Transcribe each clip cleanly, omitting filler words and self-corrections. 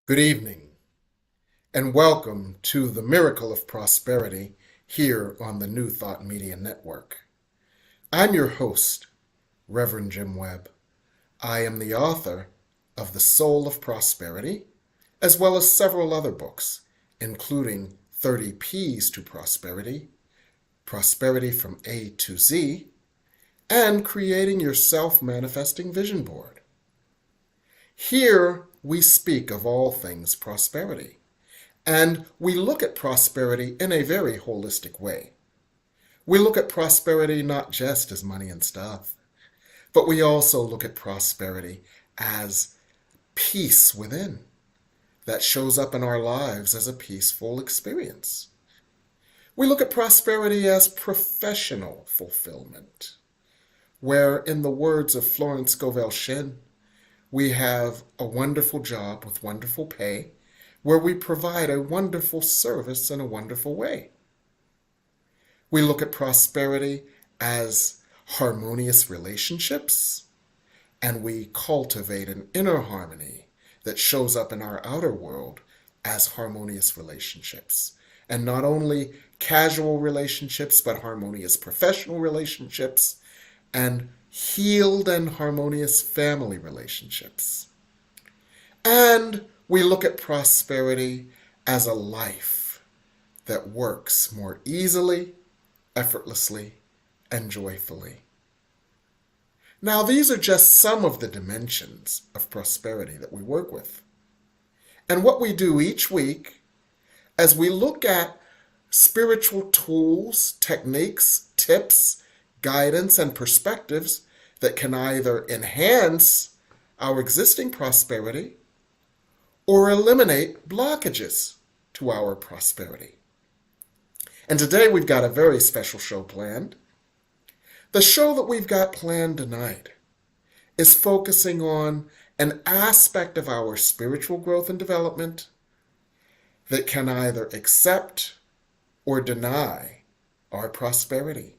Good evening, and welcome to the Miracle of Prosperity here on the New Thought Media Network. I'm your host, Reverend Jim Webb. I am the author of The Soul of Prosperity, as well as several other books, including 30 P's to Prosperity, Prosperity from A to Z, and Creating Your Self-Manifesting Vision Board. Here we speak of all things prosperity, and we look at prosperity in a very holistic way. We look at prosperity not just as money and stuff, but we also look at prosperity as peace within that shows up in our lives as a peaceful experience. We look at prosperity as professional fulfillment, where, in the words of Florence Scovel Shinn, we have a wonderful job with wonderful pay, where we provide a wonderful service in a wonderful way. We look at prosperity as harmonious relationships, and we cultivate an inner harmony that shows up in our outer world as harmonious relationships. And not only casual relationships, but harmonious professional relationships and healed and harmonious family relationships. And we look at prosperity as a life that works more easily, effortlessly, and joyfully. Now, these are just some of the dimensions of prosperity that we work with. And what we do each week, as we look at spiritual tools, techniques, tips, guidance, and perspectives that can either enhance our existing prosperity or eliminate blockages to our prosperity. And today we've got a very special show planned. The show that we've got planned tonight is focusing on an aspect of our spiritual growth and development that can either accept or deny our prosperity.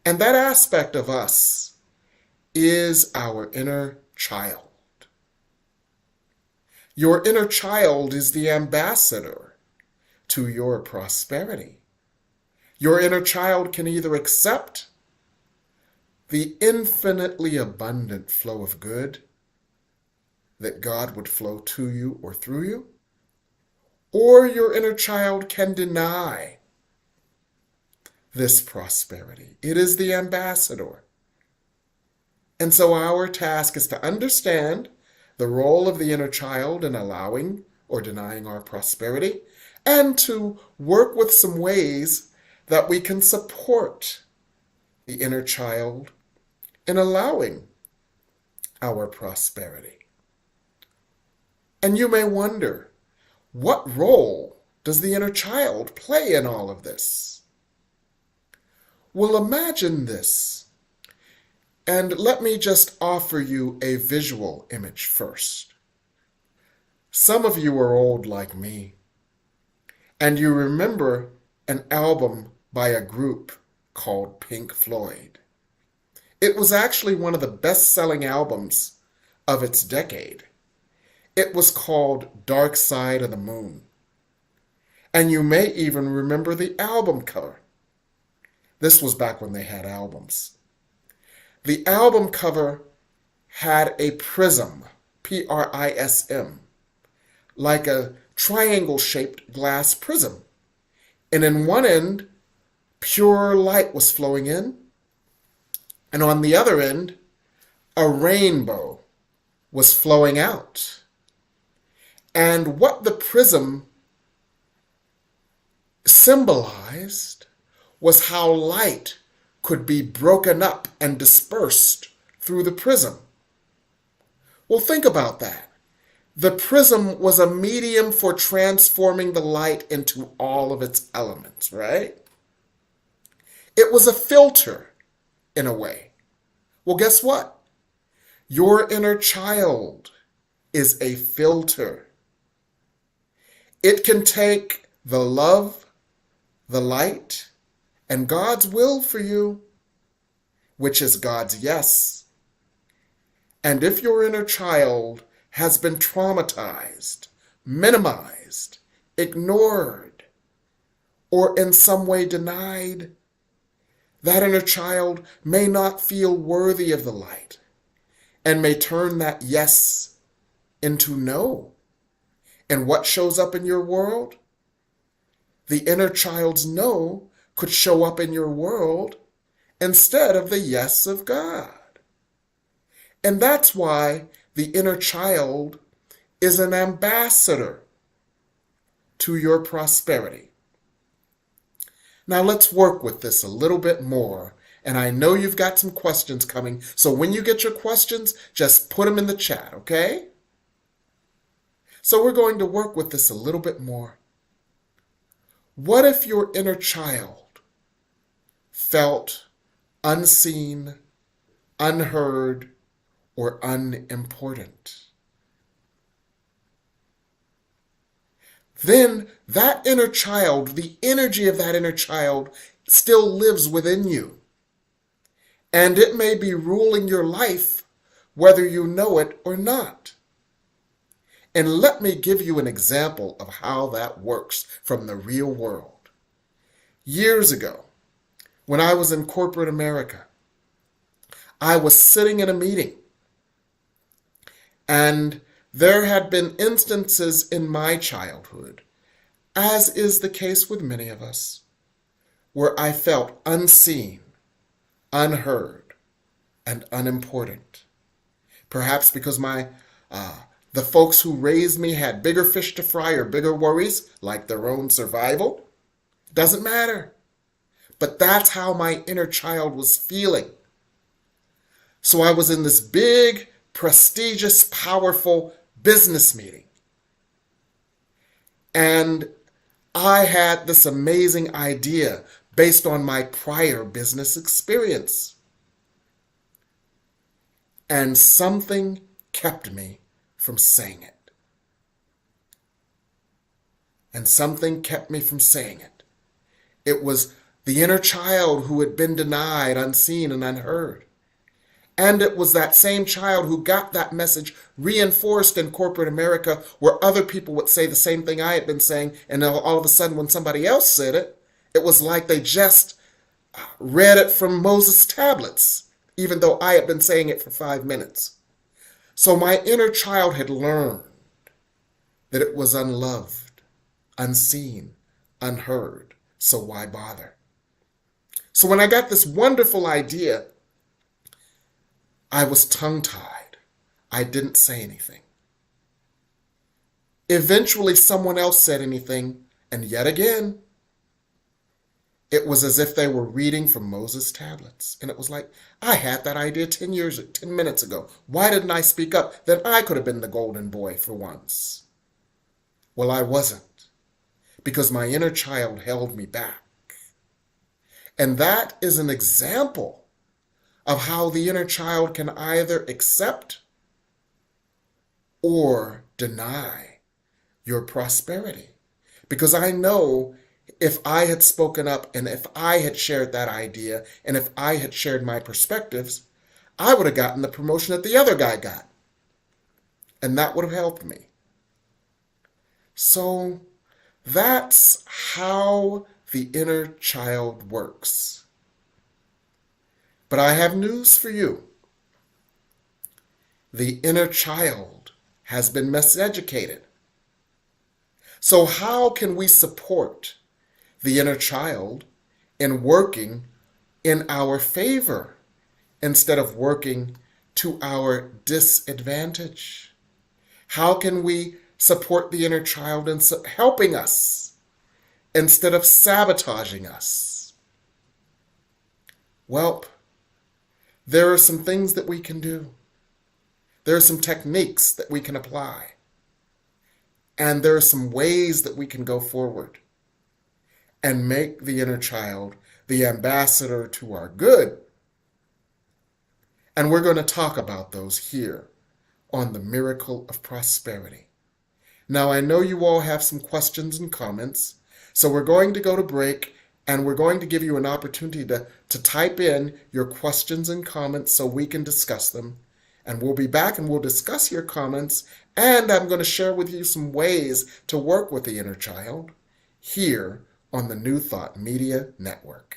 And that aspect of us is our inner child. Your inner child is the ambassador to your prosperity. Your inner child can either accept the infinitely abundant flow of good that God would flow to you or through you, or your inner child can deny this prosperity. It is the ambassador. And so our task is to understand the role of the inner child in allowing or denying our prosperity, and to work with some ways that we can support the inner child in allowing our prosperity. And you may wonder, what role does the inner child play in all of this? Well, imagine this, and let me just offer you a visual image first. Some of you are old like me, and you remember an album by a group called Pink Floyd. It was actually one of the best-selling albums of its decade. It was called Dark Side of the Moon. And you may even remember the album cover. This was back when they had albums. The album cover had a prism, P-R-I-S-M, like a triangle-shaped glass prism. And in one end, pure light was flowing in, and on the other end, a rainbow was flowing out. And what the prism symbolized was how light could be broken up and dispersed through the prism. Well, think about that. The prism was a medium for transforming the light into all of its elements, right? It was a filter, in a way. Well, guess what? Your inner child is a filter. It can take the love, the light, and God's will for you, which is God's yes. And if your inner child has been traumatized, minimized, ignored, or in some way denied, that inner child may not feel worthy of the light and may turn that yes into no. And what shows up in your world? The inner child's no could show up in your world instead of the yes of God. And that's why the inner child is an ambassador to your prosperity. Now let's work with this a little bit more. And I know you've got some questions coming. So when you get your questions, just put them in the chat, okay? So we're going to work with this a little bit more. What if your inner child felt unseen, unheard, or unimportant? Then that inner child, the energy of that inner child, still lives within you. And it may be ruling your life whether you know it or not. And let me give you an example of how that works from the real world. Years ago, when I was in corporate America, I was sitting in a meeting, and there had been instances in my childhood, as is the case with many of us, where I felt unseen, unheard, and unimportant. Perhaps because the folks who raised me had bigger fish to fry or bigger worries, like their own survival. Doesn't matter. But that's how my inner child was feeling. So I was in this big, prestigious, powerful business meeting. And I had this amazing idea based on my prior business experience. And something kept me from saying it. And something kept me from saying it. It was the inner child who had been denied, unseen, and unheard. And it was that same child who got that message reinforced in corporate America, where other people would say the same thing I had been saying, and all of a sudden when somebody else said it, it was like they just read it from Moses' tablets, even though I had been saying it for 5 minutes. So my inner child had learned that it was unloved, unseen, unheard, so why bother? So when I got this wonderful idea, I was tongue-tied. I didn't say anything. Eventually someone else said anything, and yet again, it was as if they were reading from Moses' tablets. And it was like, I had that idea 10 minutes ago. Why didn't I speak up? Then I could have been the golden boy for once. Well, I wasn't, because my inner child held me back. And that is an example of how the inner child can either accept or deny your prosperity. Because I know if I had spoken up and if I had shared that idea and if I had shared my perspectives, I would have gotten the promotion that the other guy got. And that would have helped me. So that's how the inner child works. But I have news for you. The inner child has been miseducated. So how can we support the inner child in working in our favor instead of working to our disadvantage? How can we support the inner child in helping us instead of sabotaging us? Well, there are some things that we can do. There are some techniques that we can apply. And there are some ways that we can go forward and make the inner child the ambassador to our good. And we're going to talk about those here on the Miracle of Prosperity. Now, I know you all have some questions and comments, so we're going to go to break, and we're going to give you an opportunity to type in your questions and comments so we can discuss them. And we'll be back and we'll discuss your comments, and I'm going to share with you some ways to work with the inner child here on the New Thought Media Network.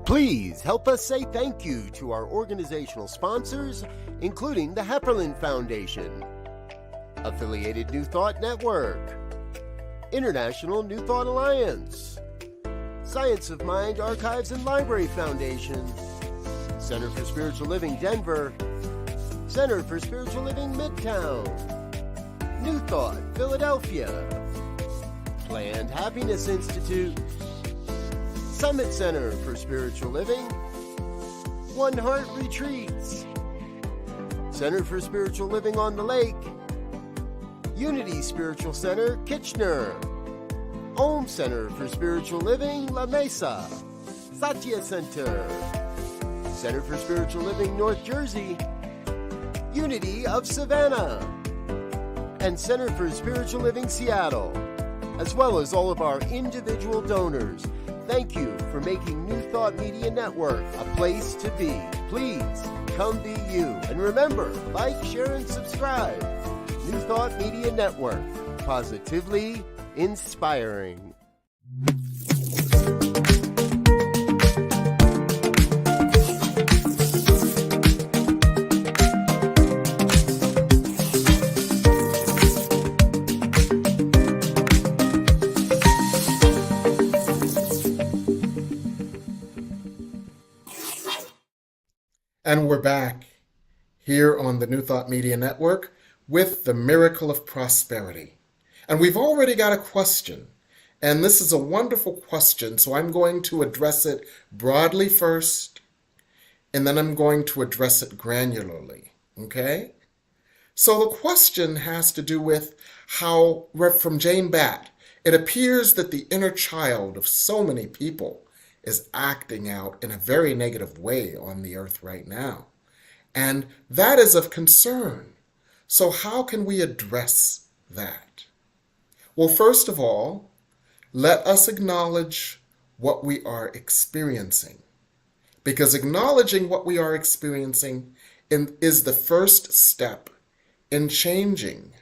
Please help us say thank you to our organizational sponsors, including the Hefferland Foundation, Affiliated New Thought Network, International New Thought Alliance, Science of Mind Archives and Library Foundation, Center for Spiritual Living Denver, Center for Spiritual Living Midtown, New Thought Philadelphia, Planned Happiness Institute, Summit Center for Spiritual Living, One Heart Retreats, Center for Spiritual Living on the Lake, Unity Spiritual Center, Kitchener, Om Center for Spiritual Living, La Mesa, Satya Center, Center for Spiritual Living, North Jersey, Unity of Savannah, and Center for Spiritual Living, Seattle, as well as all of our individual donors. Thank you for making New Thought Media Network a place to be. Please come be you. And remember, like, share, and subscribe. New Thought Media Network, positively inspiring. And we're back here on the New Thought Media Network with the Miracle of Prosperity. And we've already got a question. And this is a wonderful question, so I'm going to address it broadly first, and then I'm going to address it granularly, okay? So the question has to do with how, from Jane Batt, it appears that the inner child of so many people is acting out in a very negative way on the earth right now. And that is of concern. So how can we address that? Well, first of all, let us acknowledge what we are experiencing. Because acknowledging what we are experiencing is the first step in changing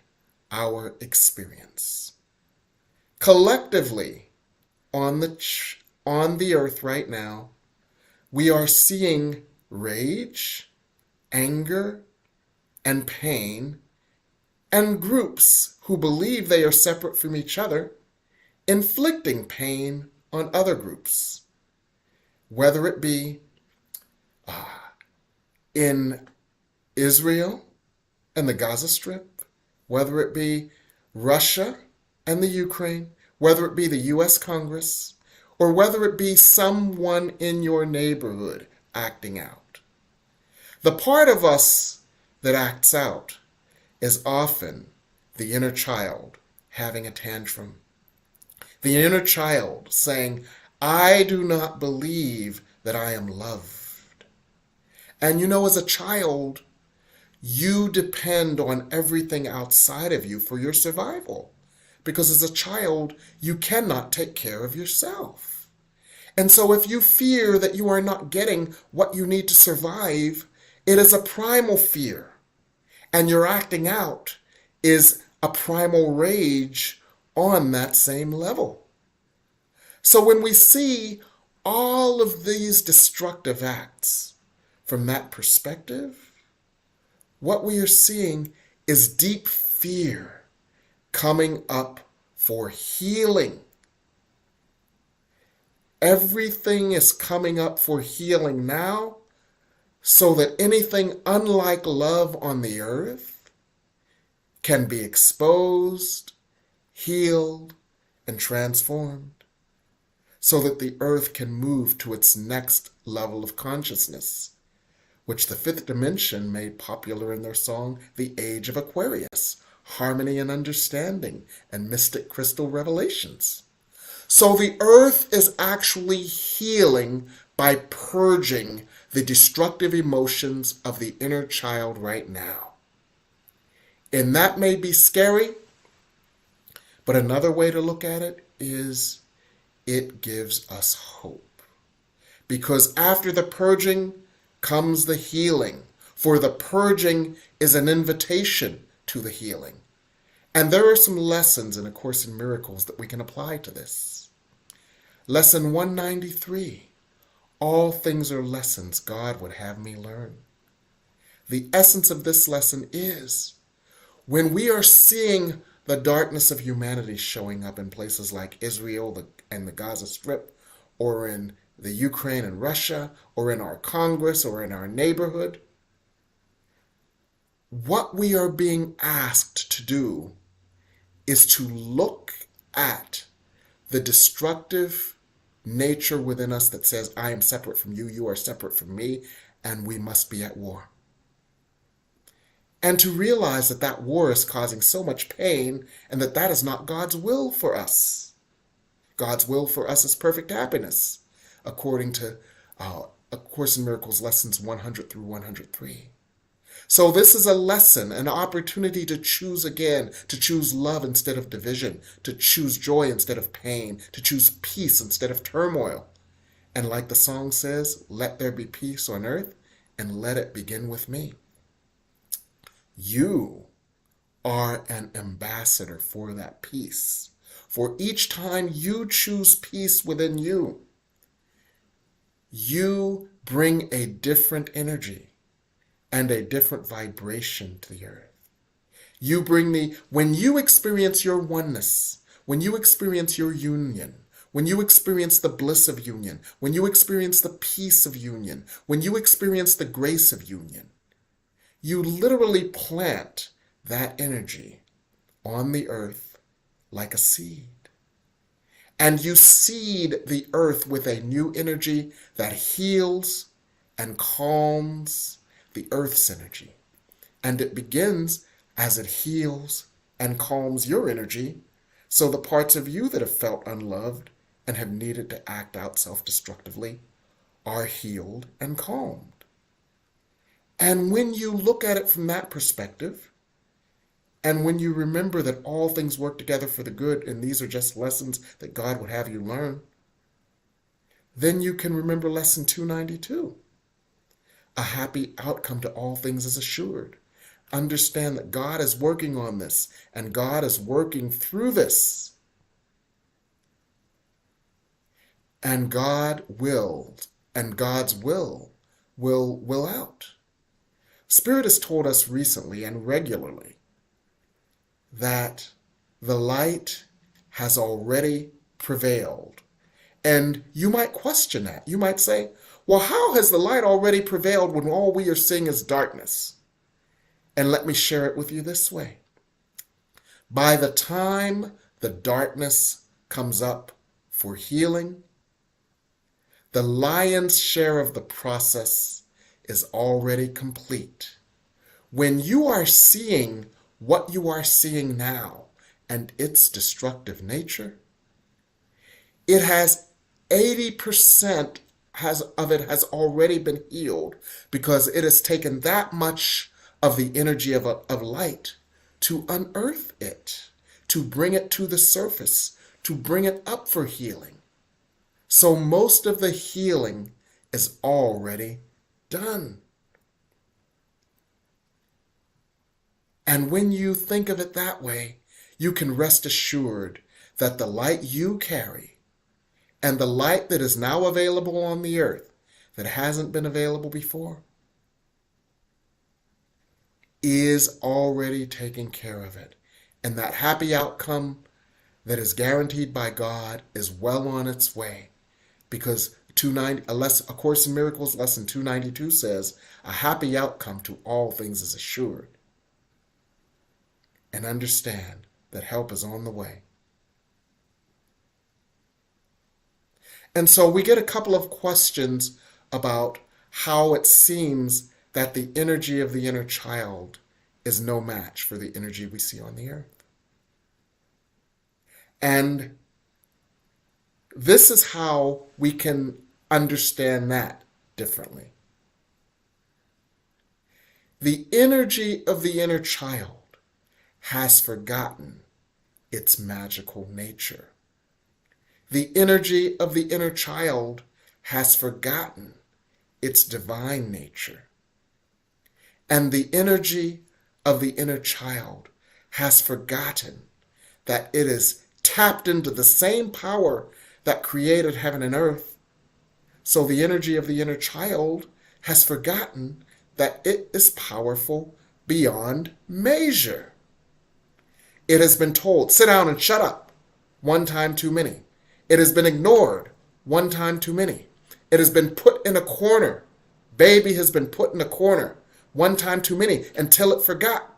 our experience. Collectively, on the earth right now, we are seeing rage, anger, and pain, and groups who believe they are separate from each other, inflicting pain on other groups, whether it be in Israel and the Gaza Strip, whether it be Russia and the Ukraine, whether it be the U.S. Congress, or whether it be someone in your neighborhood acting out. The part of us that acts out is often the inner child having a tantrum, The inner child saying, I do not believe that I am loved. And you know, as a child, you depend on everything outside of you for your survival. Because as a child, you cannot take care of yourself. And so if you fear that you are not getting what you need to survive, it is a primal fear. And your acting out is a primal rage on that same level. So when we see all of these destructive acts from that perspective, what we are seeing is deep fear coming up for healing. Everything is coming up for healing now, so that anything unlike love on the earth can be exposed, healed, and transformed, so that the earth can move to its next level of consciousness, which the fifth dimension made popular in their song, The Age of Aquarius, harmony and understanding, and mystic crystal revelations. So the earth is actually healing by purging the destructive emotions of the inner child right now. And that may be scary, but another way to look at it is it gives us hope. Because after the purging comes the healing, for the purging is an invitation to the healing. And there are some lessons in A Course in Miracles that we can apply to this. Lesson 193, all things are lessons God would have me learn. The essence of this lesson is, when we are seeing the darkness of humanity showing up in places like Israel and the Gaza Strip, or in the Ukraine and Russia, or in our Congress, or in our neighborhood, what we are being asked to do is to look at the destructive nature within us that says, I am separate from you, you are separate from me, and we must be at war. And to realize that that war is causing so much pain, and that that is not God's will for us. God's will for us is perfect happiness, according to A Course in Miracles lessons 100 through 103. So this is a lesson, an opportunity to choose again, to choose love instead of division, to choose joy instead of pain, to choose peace instead of turmoil. And like the song says, let there be peace on earth, and let it begin with me. You are an ambassador for that peace. For each time you choose peace within you, you bring a different energy and a different vibration to the earth. You bring when you experience your oneness, when you experience your union, when you experience the bliss of union, when you experience the peace of union, when you experience the grace of union, you literally plant that energy on the earth like a seed. And you seed the earth with a new energy that heals and calms the earth's energy. And it begins as it heals and calms your energy, so the parts of you that have felt unloved and have needed to act out self-destructively are healed and calmed. And when you look at it from that perspective, and when you remember that all things work together for the good, and these are just lessons that God would have you learn, then you can remember lesson 292. A happy outcome to all things is assured. Understand that God is working on this, and God is working through this. And God wills, and God's will out. Spirit has told us recently and regularly that the light has already prevailed. And you might question that. You might say, well, how has the light already prevailed when all we are seeing is darkness? And let me share it with you this way. By the time the darkness comes up for healing, the lion's share of the process is already complete. When you are seeing what you are seeing now and its destructive nature, it has 80% of it has already been healed because it has taken that much of the energy of light to unearth it, to bring it to the surface, to bring it up for healing. So most of the healing is already done. And when you think of it that way, you can rest assured that the light you carry and the light that is now available on the earth that hasn't been available before is already taking care of it. And that happy outcome that is guaranteed by God is well on its way, because A Course in Miracles lesson 292 says, a happy outcome to all things is assured. And understand that help is on the way. And so we get a couple of questions about how it seems that the energy of the inner child is no match for the energy we see on the earth. And this is how we can understand that differently. The energy of the inner child has forgotten its magical nature. The energy of the inner child has forgotten its divine nature. And the energy of the inner child has forgotten that it is tapped into the same power that created heaven and earth. So the energy of the inner child has forgotten that it is powerful beyond measure. It has been told, sit down and shut up, one time too many. It has been ignored, one time too many. It has been put in a corner. Baby has been put in a corner, one time too many, until it forgot.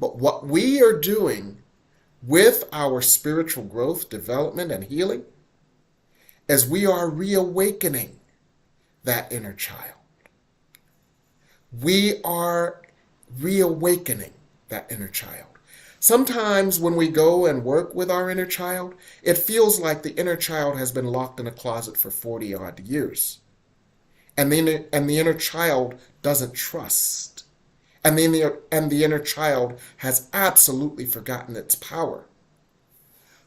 But what we are doing with our spiritual growth, development, and healing is we are reawakening that inner child. We are reawakening that inner child. Sometimes when we go and work with our inner child, it feels like the inner child has been locked in a closet for 40 odd years. And the inner child doesn't trust. And the inner child has absolutely forgotten its power.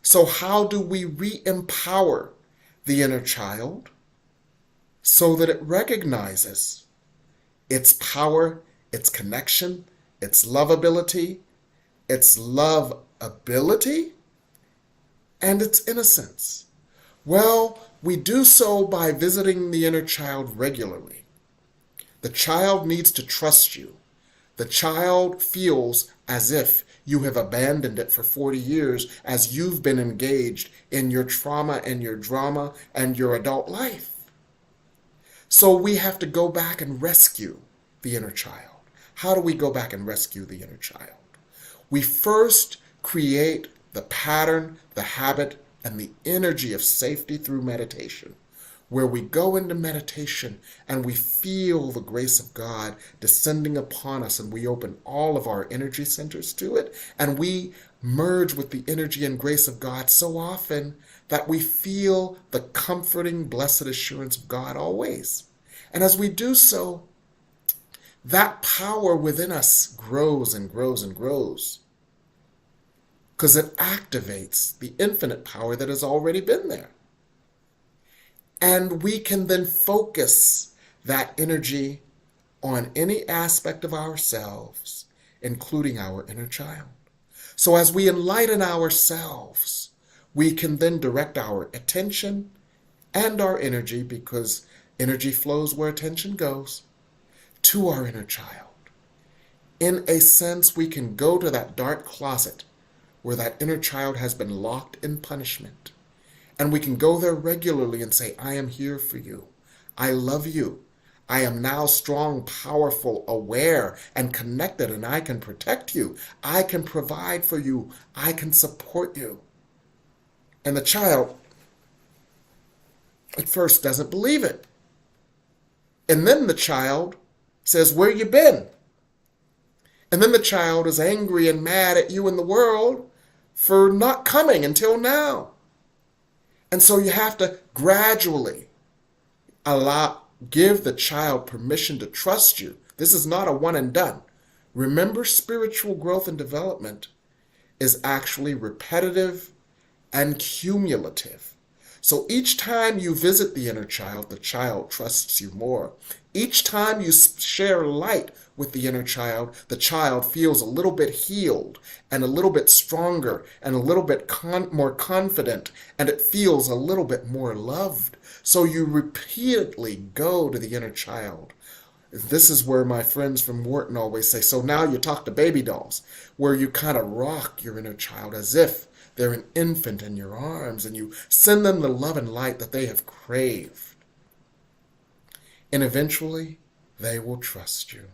So how do we re-empower the inner child so that it recognizes its power, its connection, its lovability, and its innocence? Well, we do so by visiting the inner child regularly. The child needs to trust you. The child feels as if you have abandoned it for 40 years as you've been engaged in your trauma and your drama and your adult life. So we have to go back and rescue the inner child. How do we go back and rescue the inner child? We first create the pattern, the habit, and the energy of safety through meditation, where we go into meditation and we feel the grace of God descending upon us, and we open all of our energy centers to it, and we merge with the energy and grace of God so often that we feel the comforting, blessed assurance of God always. And as we do so, that power within us grows and grows and grows, because it activates the infinite power that has already been there. And we can then focus that energy on any aspect of ourselves, including our inner child. So as we enlighten ourselves, we can then direct our attention and our energy, because energy flows where attention goes, to our inner child. In a sense, we can go to that dark closet where that inner child has been locked in punishment. And we can go there regularly and say, I am here for you. I love you. I am now strong, powerful, aware, and connected, and I can protect you. I can provide for you. I can support you. And the child at first doesn't believe it. And then the child says, where you been? And then the child is angry and mad at you and the world for not coming until now. And so you have to gradually give the child permission to trust you. This is not a one and done. Remember, spiritual growth and development is actually repetitive and cumulative. So each time you visit the inner child, the child trusts you more. Each time you share light with the inner child, the child feels a little bit healed and a little bit stronger and a little bit more confident, and it feels a little bit more loved. So you repeatedly go to the inner child. This is where my friends from Wharton always say, so now you talk to baby dolls, where you kind of rock your inner child as if they're an infant in your arms, and you send them the love and light that they have craved. And eventually, they will trust you.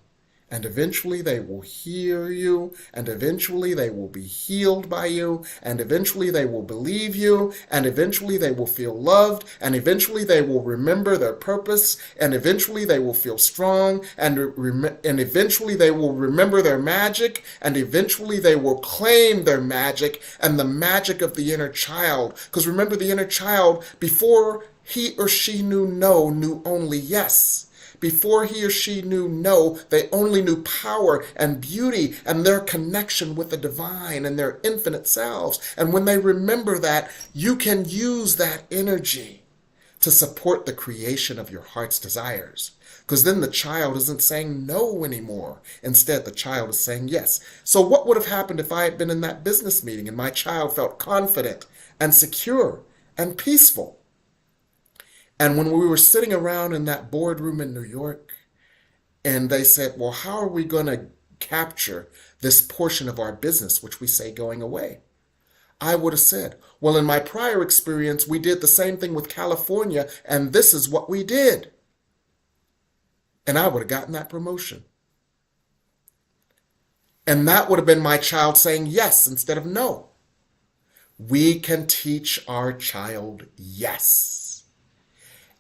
And eventually they will hear you, and eventually they will be healed by you, and eventually they will believe you, and eventually they will feel loved, and eventually they will remember their purpose, and eventually they will feel strong, and eventually they will remember their magic, and eventually they will claim their magic and the magic of the inner child. Because remember, the inner child, before he or she knew no, knew only yes. Before he or she knew no, they only knew power and beauty and their connection with the divine and their infinite selves. And when they remember that, you can use that energy to support the creation of your heart's desires. Because then the child isn't saying no anymore. Instead, the child is saying yes. So what would have happened if I had been in that business meeting and my child felt confident and secure and peaceful? And when we were sitting around in that boardroom in New York, and they said, well, how are we going to capture this portion of our business, which we say going away? I would have said, well, in my prior experience, we did the same thing with California, and this is what we did. And I would have gotten that promotion. And that would have been my child saying yes instead of no. We can teach our child yes.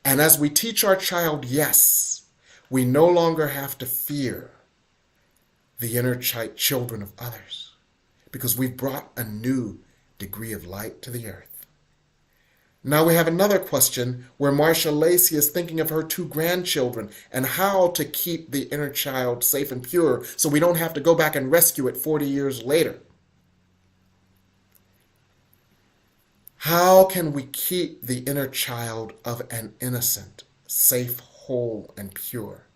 And as we teach our child yes, we no longer have to fear the inner children of others, because we've brought a new degree of light to the earth. Now we have another question where Marsha Lacey is thinking of her 2 grandchildren and how to keep the inner child safe and pure so we don't have to go back and rescue it 40 years later. How can we keep the inner child of an innocent safe, whole, and pure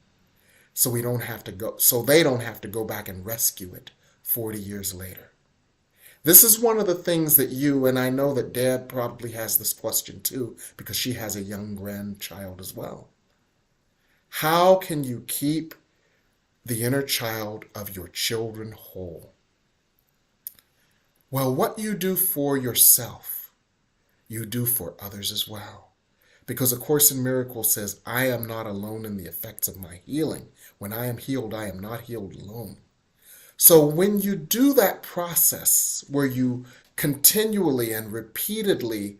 so they don't have to go back and rescue it 40 years later? This is one of the things that and I know that Dad probably has this question too, because she has a young grandchild as well. How can you keep the inner child of your children whole? Well, what you do for yourself, you do for others as well. Because A Course in Miracles says, I am not alone in the effects of my healing. When I am healed, I am not healed alone. So when you do that process where you continually and repeatedly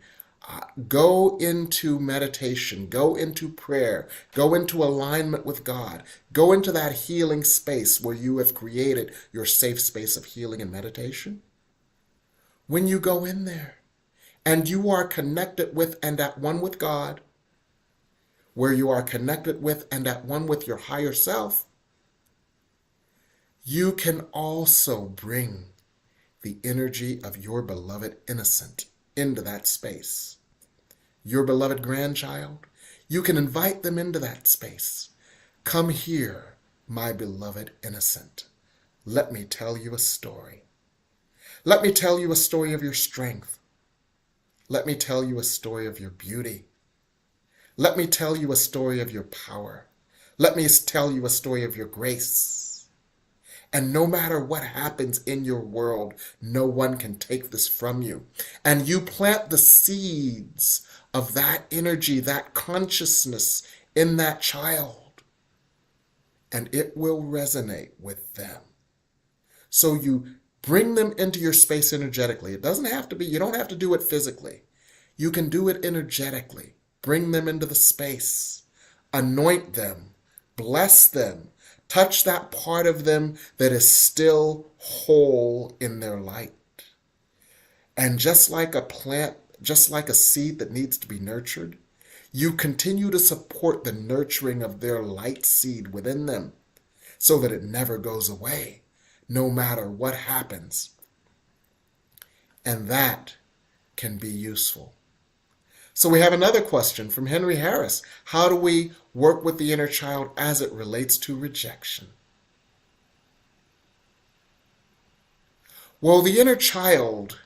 go into meditation, go into prayer, go into alignment with God, go into that healing space where you have created your safe space of healing and meditation, when you go in there and you are connected with and at one with God, where you are connected with and at one with your higher self, you can also bring the energy of your beloved innocent into that space. Your beloved grandchild, you can invite them into that space. Come here, my beloved innocent. Let me tell you a story. Let me tell you a story of your strength. Let me tell you a story of your beauty. Let me tell you a story of your power. Let me tell you a story of your grace. And no matter what happens in your world, no one can take this from you. And you plant the seeds of that energy, that consciousness in that child, and it will resonate with them. So you bring them into your space energetically. It doesn't have to be, you don't have to do it physically. You can do it energetically. Bring them into the space. Anoint them. Bless them. Touch that part of them that is still whole in their light. And just like a plant just like a seed that needs to be nurtured, you continue to support the nurturing of their light seed within them so that it never goes away, no matter what happens. And that can be useful. So we have another question from Henry Harris. How do we work with the inner child as it relates to rejection? Well, the inner child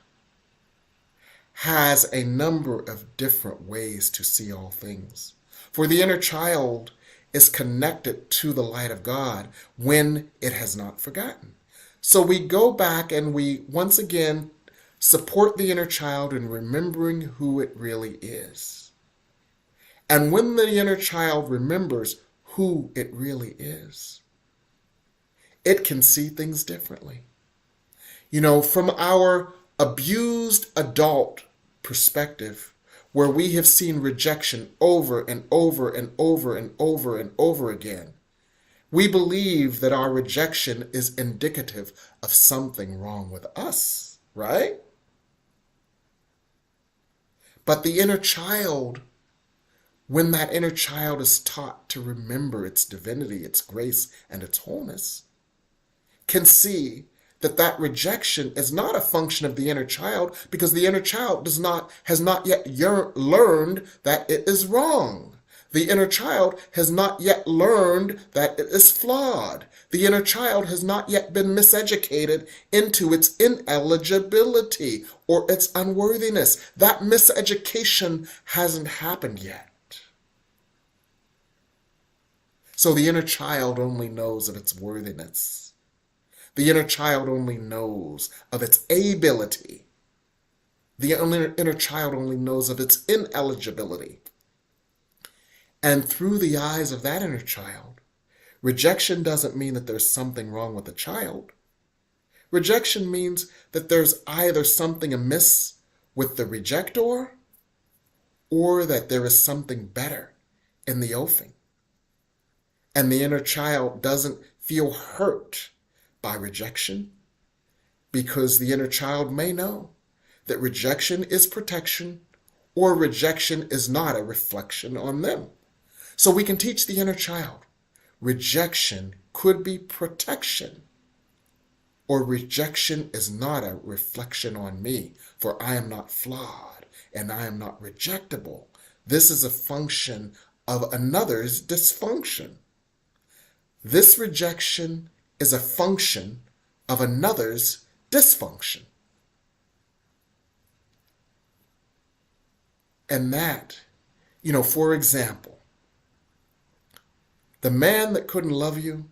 has a number of different ways to see all things. For the inner child is connected to the light of God when it has not forgotten. So we go back and we once again support the inner child in remembering who it really is. And when the inner child remembers who it really is, it can see things differently. You know, from our abused adult perspective, where we have seen rejection over and over and over and over and over again, we believe that our rejection is indicative of something wrong with us, right? But the inner child, when that inner child is taught to remember its divinity, its grace, and its wholeness, can see that that rejection is not a function of the inner child, because the inner child has not yet learned that it is wrong. The inner child has not yet learned that it is flawed. The inner child has not yet been miseducated into its ineligibility or its unworthiness. That miseducation hasn't happened yet. So the inner child only knows of its worthiness. The inner child only knows of its ability. The inner child only knows of its ineligibility. And through the eyes of that inner child, rejection doesn't mean that there's something wrong with the child. Rejection means that there's either something amiss with the rejector, or that there is something better in the offing. And the inner child doesn't feel hurt by rejection, because the inner child may know that rejection is protection, or rejection is not a reflection on them. So we can teach the inner child, rejection could be protection, or rejection is not a reflection on me, for I am not flawed and I am not rejectable. This is a function of another's dysfunction. This rejection is a function of another's dysfunction. And that, for example, the man that couldn't love you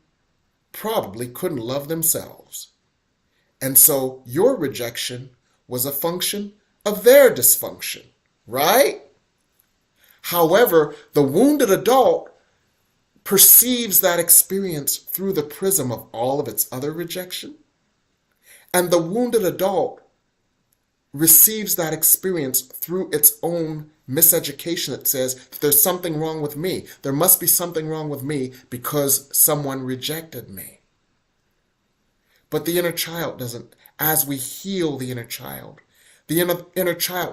probably couldn't love themselves. And so your rejection was a function of their dysfunction, right? However, the wounded adult perceives that experience through the prism of all of its other rejection. And the wounded adult receives that experience through its own miseducation that says that there's something wrong with me. There must be something wrong with me because someone rejected me. But the inner child doesn't, as we heal the inner child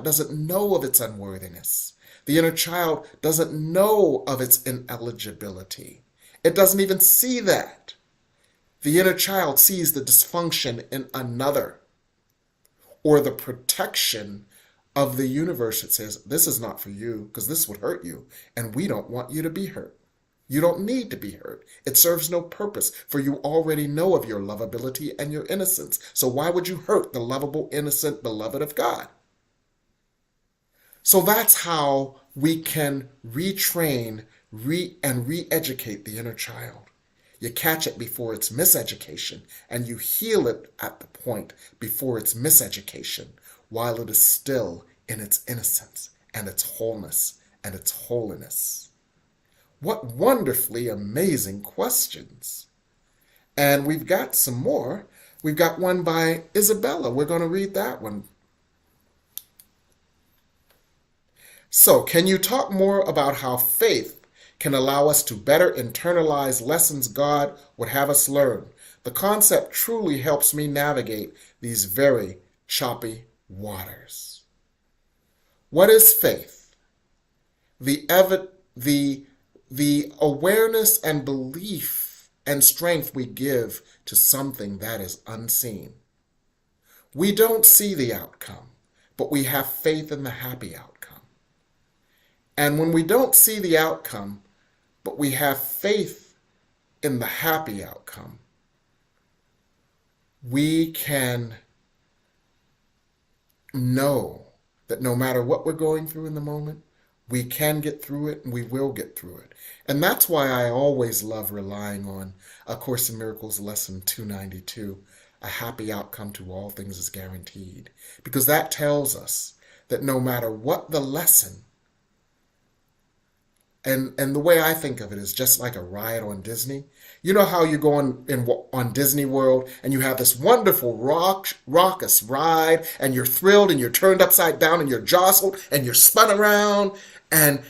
doesn't know of its unworthiness. The inner child doesn't know of its ineligibility. It doesn't even see that. The inner child sees the dysfunction in another, or the protection of the universe that says, this is not for you because this would hurt you, and we don't want you to be hurt. You don't need to be hurt. It serves no purpose, for you already know of your lovability and your innocence. So why would you hurt the lovable, innocent, beloved of God? So that's how we can retrain and re-educate the inner child. You catch it before it's miseducation, and you heal it at the point before it's miseducation, while it is still in its innocence and its wholeness and its holiness. What wonderfully amazing questions. And we've got some more. We've got one by Isabella. We're going to read that one. So, can you talk more about how faith can allow us to better internalize lessons God would have us learn? The concept truly helps me navigate these very choppy waters. What is faith? The awareness and belief and strength we give to something that is unseen. We don't see the outcome, but we have faith in the happy outcome. And when we don't see the outcome, but we have faith in the happy outcome, we can know that no matter what we're going through in the moment, we can get through it and we will get through it. And that's why I always love relying on A Course in Miracles lesson 292, a happy outcome to all things is guaranteed. Because that tells us that no matter what the lesson, and the way I think of it is just like a ride on Disney. You know how you go on Disney World and you have this wonderful raucous ride and you're thrilled and you're turned upside down and you're jostled and you're spun around and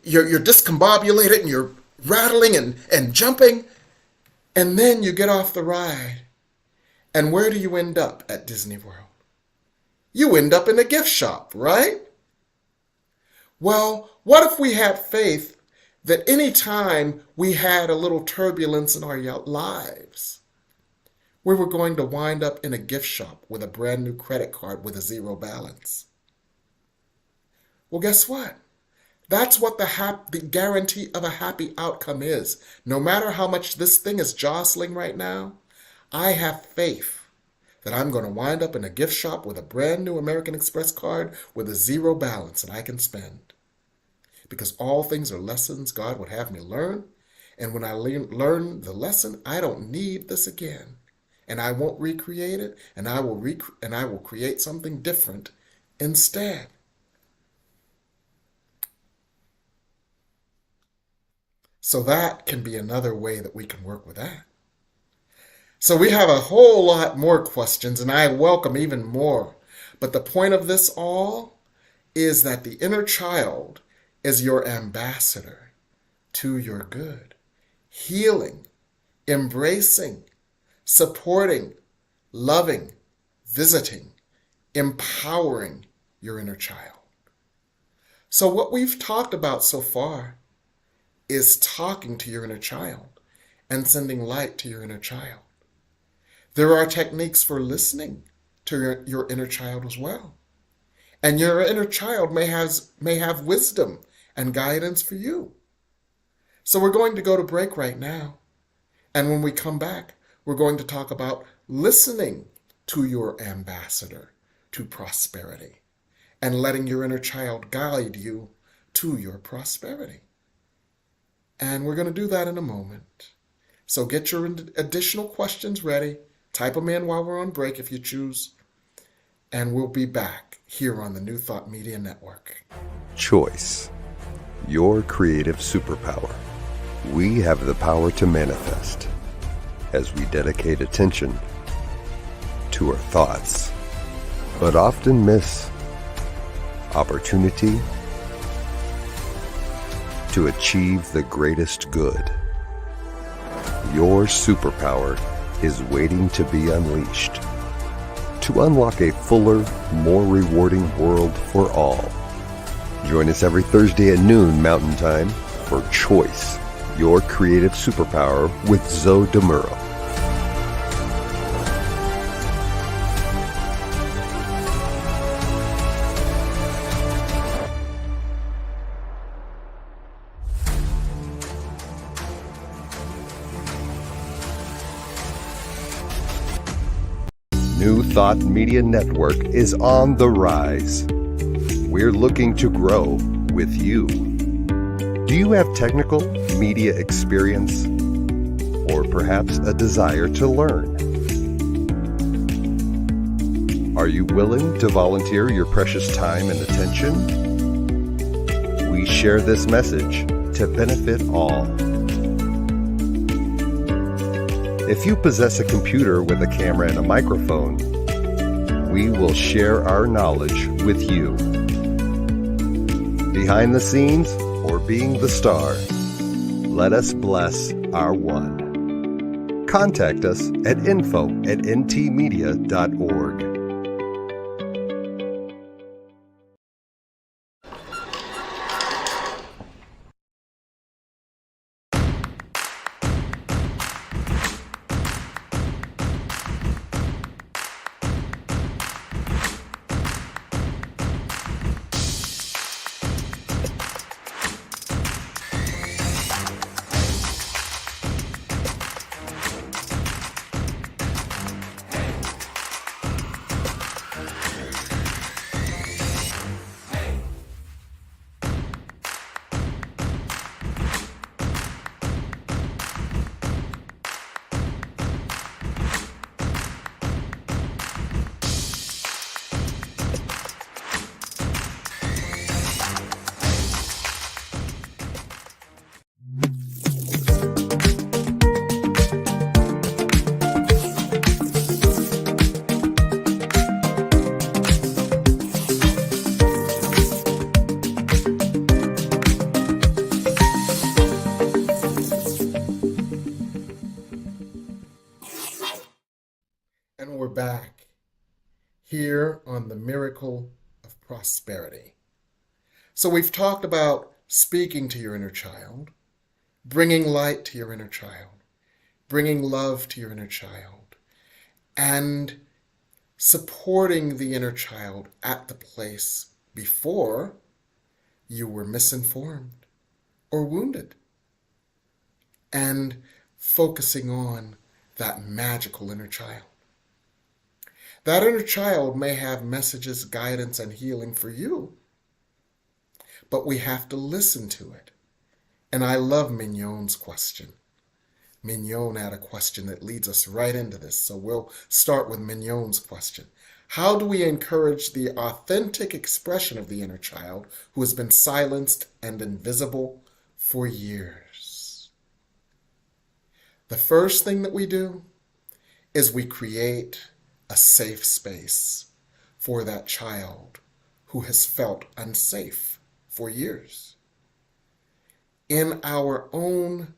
you're discombobulated and you're rattling and jumping. And then you get off the ride. And where do you end up at Disney World? You end up in a gift shop, right? Well, what if we had faith that any time we had a little turbulence in our lives, we were going to wind up in a gift shop with a brand new credit card with a zero balance? Well, guess what? That's what the guarantee of a happy outcome is. No matter how much this thing is jostling right now, I have faith that I'm going to wind up in a gift shop with a brand new American Express card with a zero balance that I can spend. Because all things are lessons God would have me learn. And when I learn the lesson, I don't need this again. And I won't recreate it, and I will create something different instead. So that can be another way that we can work with that. So we have a whole lot more questions, and I welcome even more. But the point of this all is that the inner child is your ambassador to your good, healing, embracing, supporting, loving, visiting, empowering your inner child. So what we've talked about so far is talking to your inner child and sending light to your inner child. There are techniques for listening to your inner child as well. And your inner child may have wisdom and guidance for you. So we're going to go to break right now. And when we come back, we're going to talk about listening to your ambassador to prosperity and letting your inner child guide you to your prosperity. And we're going to do that in a moment. So get your additional questions ready. Type them in while we're on break if you choose. And we'll be back here on the New Thought Media Network. Choice. Your creative superpower. We have the power to manifest as we dedicate attention to our thoughts, but often miss opportunity to achieve the greatest good. Your superpower is waiting to be unleashed to unlock a fuller, more rewarding world for all. Join us every Thursday at noon Mountain Time for Choice, Your Creative Superpower with Zoe DeMuro. New Thought Media Network is on the rise. We're looking to grow with you. Do you have technical media experience or perhaps a desire to learn? Are you willing to volunteer your precious time and attention? We share this message to benefit all. If you possess a computer with a camera and a microphone, we will share our knowledge with you. Behind the scenes or being the star, let us bless our one. Contact us at info@ntmedia.org. And we're back here on the miracle of prosperity. So we've talked about speaking to your inner child, bringing light to your inner child, bringing love to your inner child, and supporting the inner child at the place before you were misinformed or wounded, and focusing on that magical inner child. That inner child may have messages, guidance, and healing for you, but we have to listen to it. And I love Mignon's question. Mignon had a question that leads us right into this, so we'll start with Mignon's question. How do we encourage the authentic expression of the inner child who has been silenced and invisible for years? The first thing that we do is we create a safe space for that child who has felt unsafe for years. In our own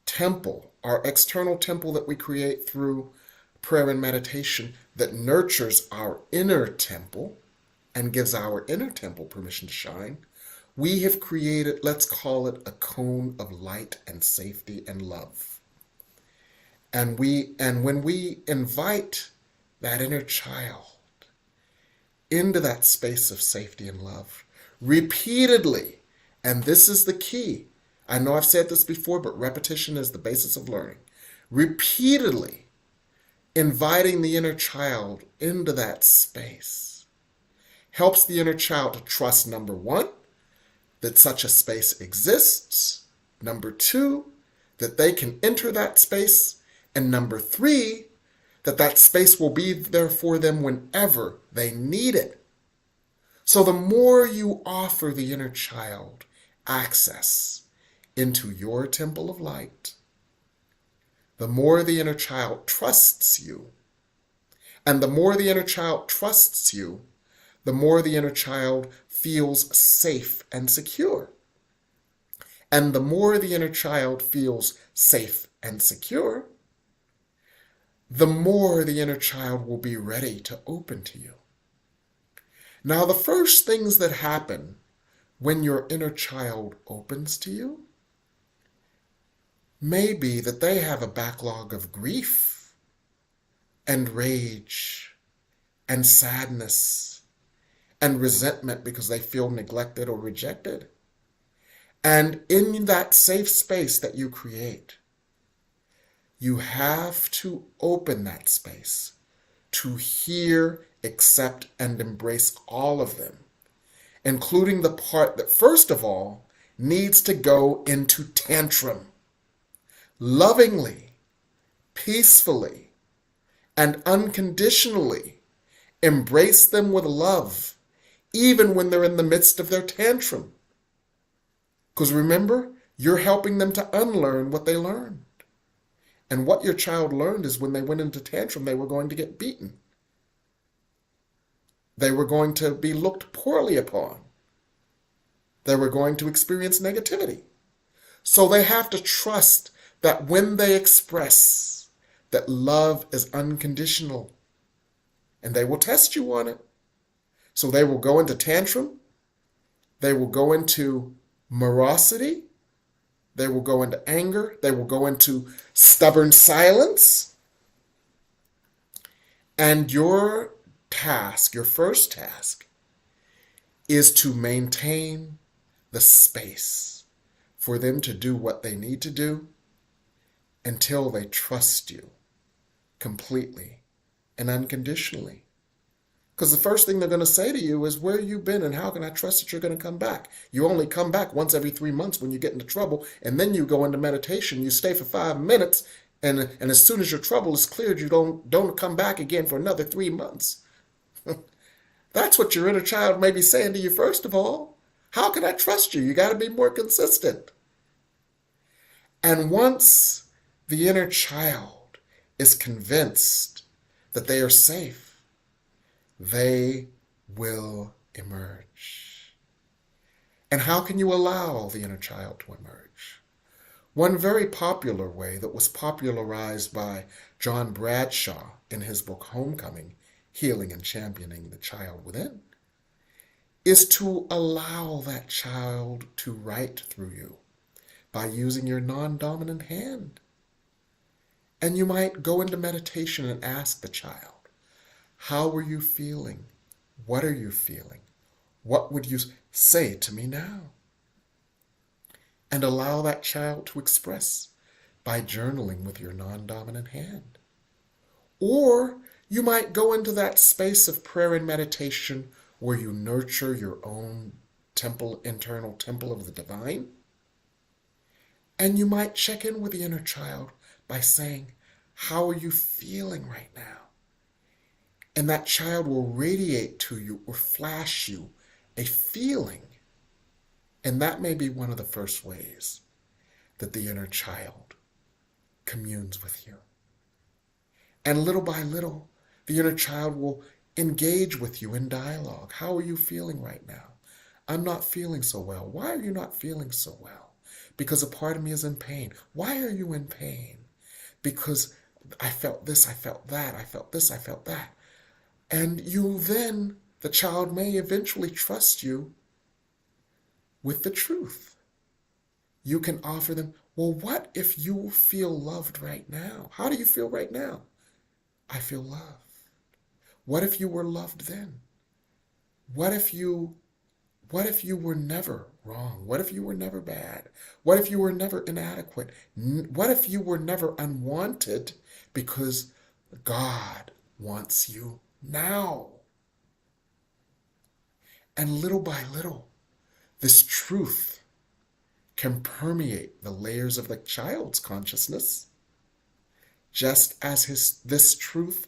temple, our external temple that we create through prayer and meditation that nurtures our inner temple and gives our inner temple permission to shine, we have created, let's call it a cone of light and safety and love. And when we invite that inner child into that space of safety and love repeatedly, and this is the key. I know I've said this before, but repetition is the basis of learning. Repeatedly inviting the inner child into that space helps the inner child to trust, number one, that such a space exists, number two, that they can enter that space, and number three, that that space will be there for them whenever they need it. So the more you offer the inner child access into your temple of light, the more the inner child trusts you. And the more the inner child trusts you, the more the inner child feels safe and secure. And the more the inner child feels safe and secure, the more the inner child will be ready to open to you. Now, the first things that happen when your inner child opens to you may be that they have a backlog of grief and rage and sadness and resentment because they feel neglected or rejected. And in that safe space that you create, you have to open that space to hear, accept, and embrace all of them, including the part that, first of all, needs to go into tantrum. Lovingly, peacefully, and unconditionally embrace them with love, even when they're in the midst of their tantrum. Because remember, you're helping them to unlearn what they learned. And what your child learned is when they went into tantrum, they were going to get beaten. They were going to be looked poorly upon. They were going to experience negativity. So they have to trust that when they express that love is unconditional, and they will test you on it. So they will go into tantrum. They will go into morosity. They will go into anger. They will go into stubborn silence. And your task, your first task, is to maintain the space for them to do what they need to do until they trust you completely and unconditionally. Because the first thing they're going to say to you is, where have you been and how can I trust that you're going to come back? You only come back once every 3 months when you get into trouble, and then you go into meditation. You stay for 5 minutes, and as soon as your trouble is cleared, you don't come back again for another 3 months. That's what your inner child may be saying to you first of all. How can I trust you? You got to be more consistent. And once the inner child is convinced that they are safe, they will emerge. And how can you allow the inner child to emerge? One very popular way that was popularized by John Bradshaw, in his book Homecoming, Healing and Championing the Child Within, is to allow that child to write through you by using your non-dominant hand. And you might go into meditation and ask the child, how are you feeling? What are you feeling? What would you say to me now? And allow that child to express by journaling with your non-dominant hand. Or you might go into that space of prayer and meditation where you nurture your own internal temple of the divine. And you might check in with the inner child by saying, how are you feeling right now? And that child will radiate to you or flash you a feeling. And that may be one of the first ways that the inner child communes with you. And little by little, the inner child will engage with you in dialogue. How are you feeling right now? I'm not feeling so well. Why are you not feeling so well? Because a part of me is in pain. Why are you in pain? Because I felt this, I felt that, I felt this, I felt that. And the child may eventually trust you with the truth. You can offer them, well, what if you feel loved right now? How do you feel right now? I feel loved. What if you were loved then? What if you were never wrong? What if you were never bad? What if you were never inadequate? What if you were never unwanted because God wants you now? And little by little, this truth can permeate the layers of the child's consciousness, just as this truth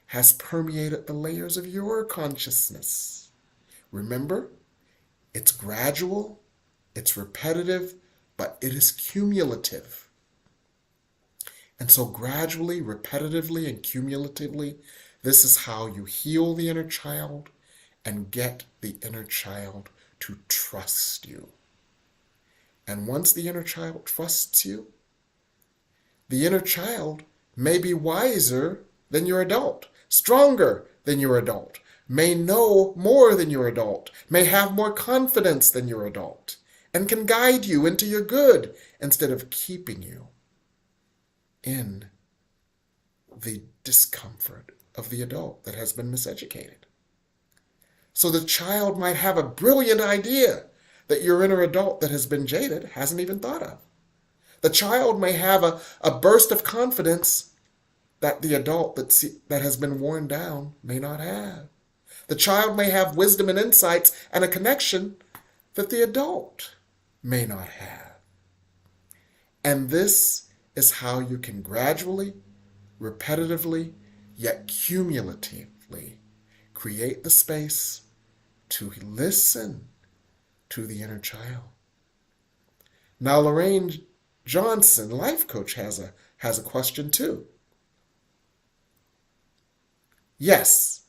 has permeated the layers of your consciousness. Remember, it's gradual, it's repetitive, but it is cumulative. And so gradually, repetitively, and cumulatively, this is how you heal the inner child and get the inner child to trust you. And once the inner child trusts you, the inner child may be wiser than your adult, stronger than your adult, may know more than your adult, may have more confidence than your adult, and can guide you into your good instead of keeping you in the discomfort of the adult that has been miseducated. So the child might have a brilliant idea that your inner adult that has been jaded hasn't even thought of. The child may have a burst of confidence that the adult that has been worn down may not have. The child may have wisdom and insights and a connection that the adult may not have. And this is how you can gradually, repetitively, yet cumulatively create the space to listen to the inner child. Now, Lorraine Johnson, life coach, has a question too. Yes.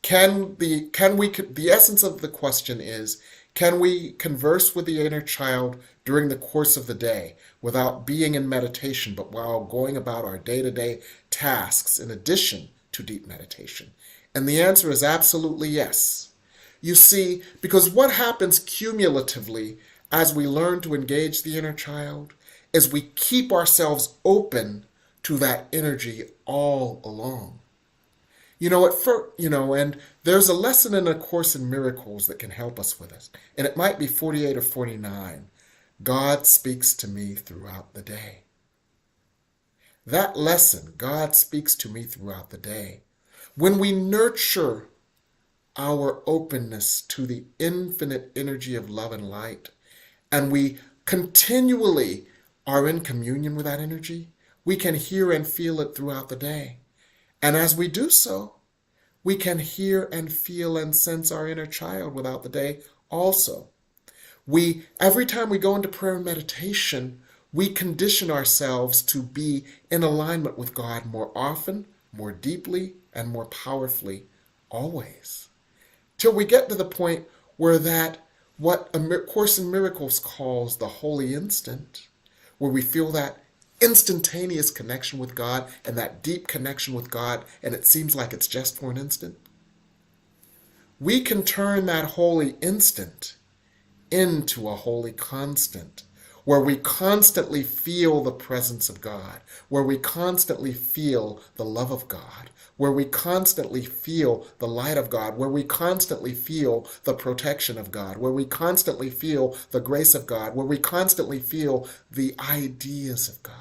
The essence of the question is, can we converse with the inner child during the course of the day without being in meditation, but while going about our day-to-day tasks in addition to deep meditation? And the answer is absolutely yes. You see, because what happens cumulatively as we learn to engage the inner child is we keep ourselves open to that energy all along. And there's a lesson in A Course in Miracles that can help us with it. And it might be 48 or 49. God speaks to me throughout the day. That lesson, God speaks to me throughout the day. When we nurture our openness to the infinite energy of love and light, and we continually are in communion with that energy, we can hear and feel it throughout the day. And as we do so, we can hear and feel and sense our inner child without the day also. Every time we go into prayer and meditation, we condition ourselves to be in alignment with God more often, more deeply, and more powerfully, always. Till we get to the point where what A Course in Miracles calls the holy instant, where we feel that instantaneous connection with God and that deep connection with God, and it seems like it's just for an instant, we can turn that holy instant into a holy constant, where we constantly feel the presence of God, where we constantly feel the love of God, where we constantly feel the light of God, where we constantly feel the protection of God, where we constantly feel the grace of God, where we constantly feel the ideas of God.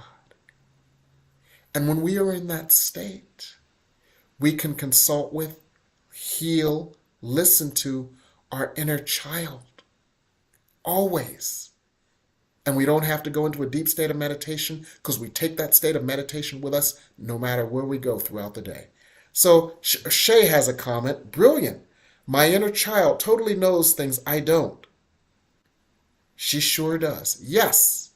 And when we are in that state, we can consult with, heal, listen to our inner child always. And we don't have to go into a deep state of meditation because we take that state of meditation with us no matter where we go throughout the day. So Shay has a comment. Brilliant. My inner child totally knows things I don't. She sure does. Yes.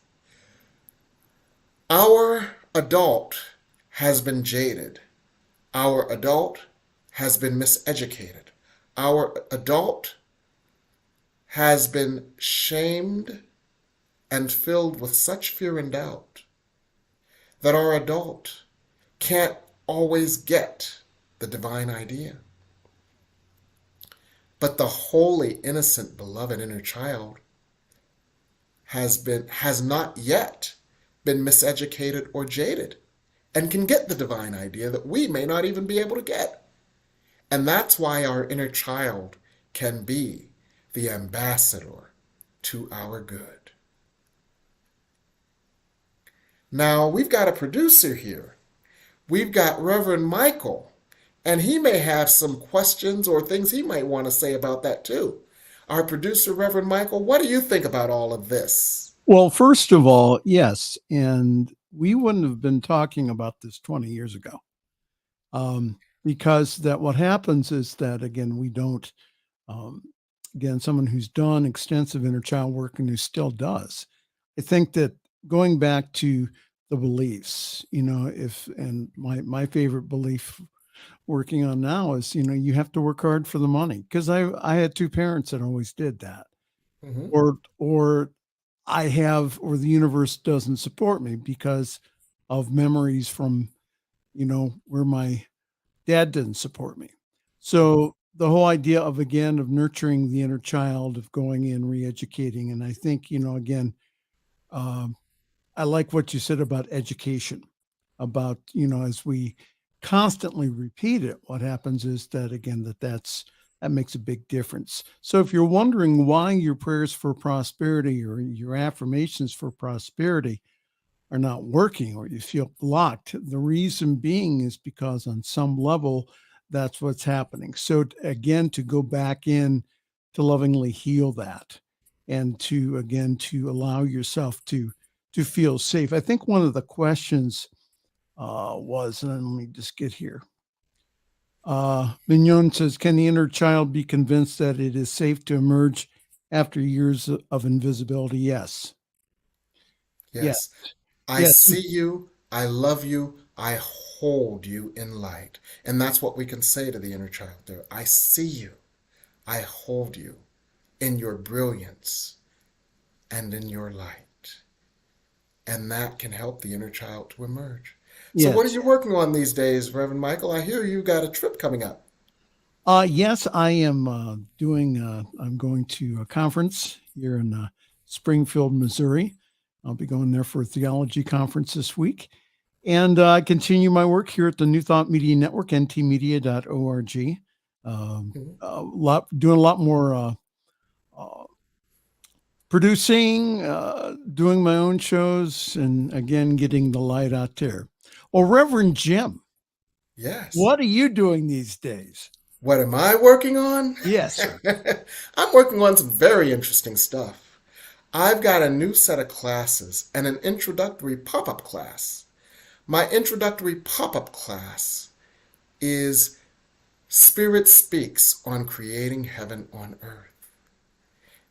Our adult has been jaded. Our adult has been miseducated. Our adult has been shamed and filled with such fear and doubt that our adult can't always get the divine idea. But the holy, innocent, beloved inner child has not yet been miseducated or jaded and can get the divine idea that we may not even be able to get. And that's why our inner child can be the ambassador to our good. Now, we've got a producer here. We've got Reverend Michael, and he may have some questions or things he might want to say about that too. Our producer, Reverend Michael, what do you think about all of this? Well, first of all, yes, and we wouldn't have been talking about this 20 years ago, because that what happens is that, again, we don't, again, someone who's done extensive inner child work and who still does, I think that going back to the beliefs, and my favorite belief working on now is, you have to work hard for the money, because I had two parents that always did that. Mm-hmm. Or the universe doesn't support me because of memories from, where my dad didn't support me. So the whole idea of nurturing the inner child, of going in, re-educating. And I think, again, I like what you said about education, about, as we constantly repeat it, what happens is that, again, that makes a big difference. So if you're wondering why your prayers for prosperity or your affirmations for prosperity are not working, or you feel blocked, the reason being is because on some level, that's what's happening. So again, to go back in to lovingly heal that, and to allow yourself to feel safe. I think one of the questions was, and let me just get here. Mignon says, can the inner child be convinced that it is safe to emerge after years of invisibility? Yes. Yes. I Yes. see you. I love you. I hold you in light. And that's what we can say to the inner child there. I see you. I hold you in your brilliance and in your light. And that can help the inner child to emerge. So Yes. what are you working on these days, Reverend Michael? I hear you got a trip coming up. Yes, I am I'm going to a conference here in Springfield, Missouri. I'll be going there for a theology conference this week. And I continue my work here at the New Thought Media Network, ntmedia.org. Doing a lot more producing, doing my own shows, and again, getting the light out there. Well, Reverend Jim, Yes. what are you doing these days? What am I working on? Yes, sir. I'm working on some very interesting stuff. I've got a new set of classes and an introductory pop-up class. My introductory pop-up class is Spirit Speaks on Creating Heaven on Earth.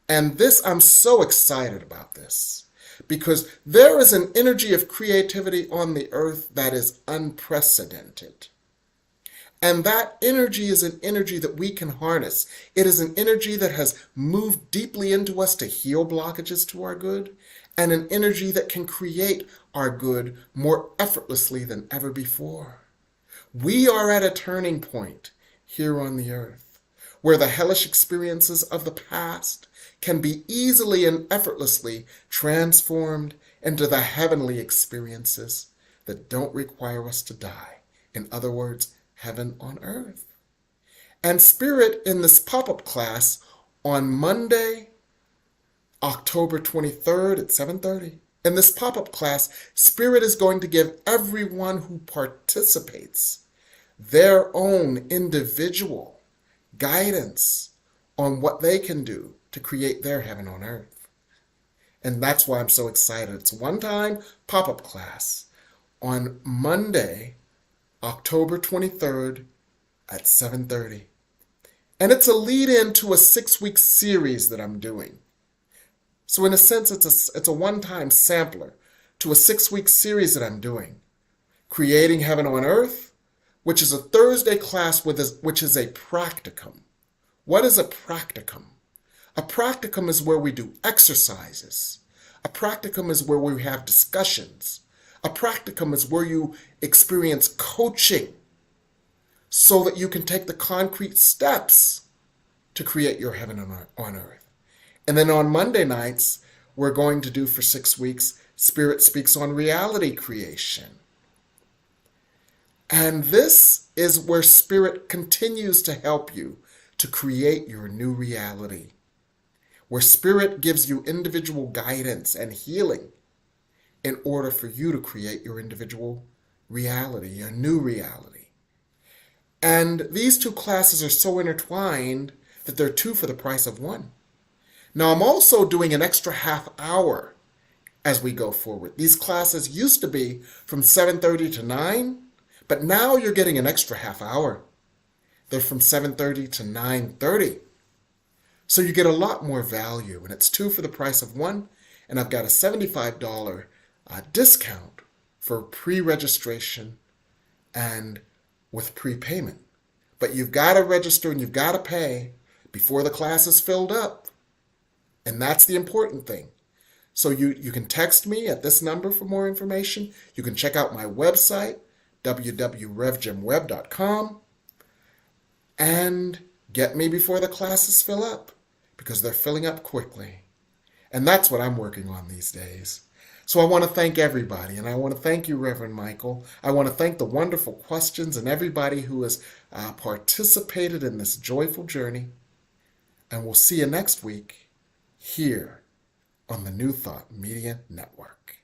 And this, I'm so excited about this, because there is an energy of creativity on the earth that is unprecedented. And that energy is an energy that we can harness. It is an energy that has moved deeply into us to heal blockages to our good, and an energy that can create our good more effortlessly than ever before. We are at a turning point here on the earth, where the hellish experiences of the past can be easily and effortlessly transformed into the heavenly experiences that don't require us to die. In other words, heaven on earth. And Spirit, in this pop-up class on Monday, October 23rd at 7:30, in this pop-up class, Spirit is going to give everyone who participates their own individual guidance on what they can do to create their heaven on earth. And that's why I'm so excited. It's a one-time pop-up class on Monday, October 23rd at 7:30. And it's a lead-in to a 6-week series that I'm doing. So in a sense, it's a one-time sampler to a 6-week series that I'm doing. Creating Heaven on Earth, which is a Thursday class which is a practicum. What is a practicum? A practicum is where we do exercises. A practicum is where we have discussions. A practicum is where you experience coaching so that you can take the concrete steps to create your heaven on earth. And then on Monday nights, we're going to do for 6 weeks, Spirit Speaks on Reality Creation. And this is where Spirit continues to help you to create your new reality, where Spirit gives you individual guidance and healing in order for you to create your individual reality, your new reality. And these two classes are so intertwined that they're 2 for the price of 1. Now, I'm also doing an extra half hour as we go forward. These classes used to be from 7:30 to 9, but now you're getting an extra half hour. They're from 7:30 to 9:30. So you get a lot more value, and it's 2 for the price of 1, and I've got a $75 discount for pre-registration and with prepayment. But you've got to register and you've got to pay before the class is filled up. And that's the important thing. So you can text me at this number for more information. You can check out my website, www.revjimwebb.com, and get me before the classes fill up, because they're filling up quickly. And that's what I'm working on these days. So I want to thank everybody, and I want to thank you, Reverend Michael. I want to thank the wonderful questions and everybody who has participated in this joyful journey. And we'll see you next week here on the New Thought Media Network.